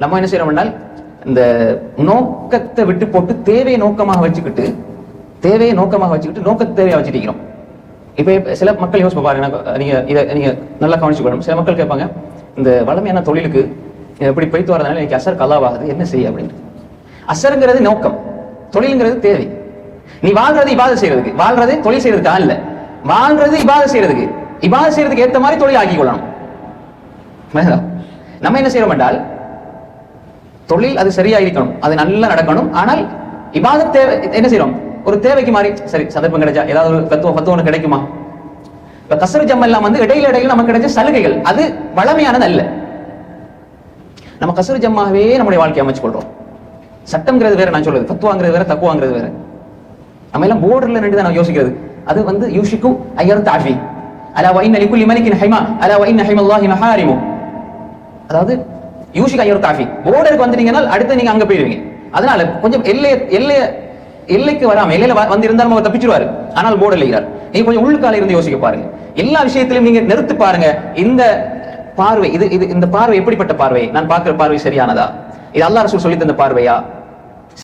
நம்ம என்ன செய்யறோம் என்றால் இந்த நோக்கத்தை விட்டு போட்டு தேவையை நோக்கமாக வச்சுக்கிட்டு நோக்கத்தை தேவையா வச்சுட்டீங்க. இப்ப சில மக்கள் யோசிப்பா பாருங்க, நீங்க நல்லா கவனிச்சுக்கணும். சில மக்கள் கேட்பாங்க, இந்த வளமையான தொழிலுக்கு எப்படி போய்த்து வரதுனால எனக்கு அசர் கலாவாகுது, என்ன செய்ய அப்படின்ட்டு. அசருங்கிறது நோக்கம், தொழிலுங்கிறது தேவை. நீ வாழ்றது இபாதத் செய்யறதுக்கு, வாழ்றது தொழில் செய்யறதுக்கு அல்ல, வாழ்றது இபாதத் செய்யறதுக்கு. இபாதத் செய்யறதுக்கு ஏற்ற மாதிரி தொழில் ஆக்கி கொள்ளணும். நம்ம என்ன செய்யறோம் என்றால், தொழில் அது சரியா இருக்கணும், அது நல்லா நடக்கணும். ஆனால் இபாதத் தேவை என்ன செய்யறோம், ஒரு தேவைக்கு மாதிரி, சரி சந்தர்ப்பம் கிடைச்சா ஏதாவது ஒரு பத்துவம் கிடைக்குமா. இப்ப கஸ்ரு ஜம் எல்லாம் வந்து இடையில நமக்கு கிடைச்ச சலுகைகள், அது வளமையானது அல்ல. நம்ம கஸ்ரு ஜம்மாவே நம்முடைய வாழ்க்கையை அமைச்சு கொள்றோம். சட்டம்ங்கிறது வேற, நான் சொல்றது பத்துவாங்கிறது வேற, தக்குவாங்கிறது வேற. நம்ம எல்லாம் போர்டர்ல நின்று தான் யோசிக்கிறது. அது வந்து யூஷிக்கு ஐயர் தாஃபி அலா வைன்ன லிகுல்லி மலிகின் ஹைமா அலா வைன்ன ஹைமல்லாஹி மஹாரிமு. அதாவது யூஷிக் ஐயர் தாஃபி, போர்டருக்கு வந்துட்டீங்கன்னா அடுத்து நீங்க அங்க போயிருவீங்க. அதனால கொஞ்சம் எல்லைக்கு வராம, எல்லையில வந்து இருந்தாலும் அவர் தப்பிச்சிருவாரு. ஆனால் போர்டு இல்லையார், நீங்க கொஞ்சம் உள்ளுக்கால இருந்து யோசிக்க பாருங்க. எல்லா விஷயத்திலும் நீங்க நிறுத்து பாருங்க. இந்த பார்வை, இந்த பார்வை எப்படிப்பட்ட பார்வை, நான் பார்க்கிற பார்வை சரியானதா, இது அல்லாஹ் ரசூல் சொல்லி தந்த பார்வையா,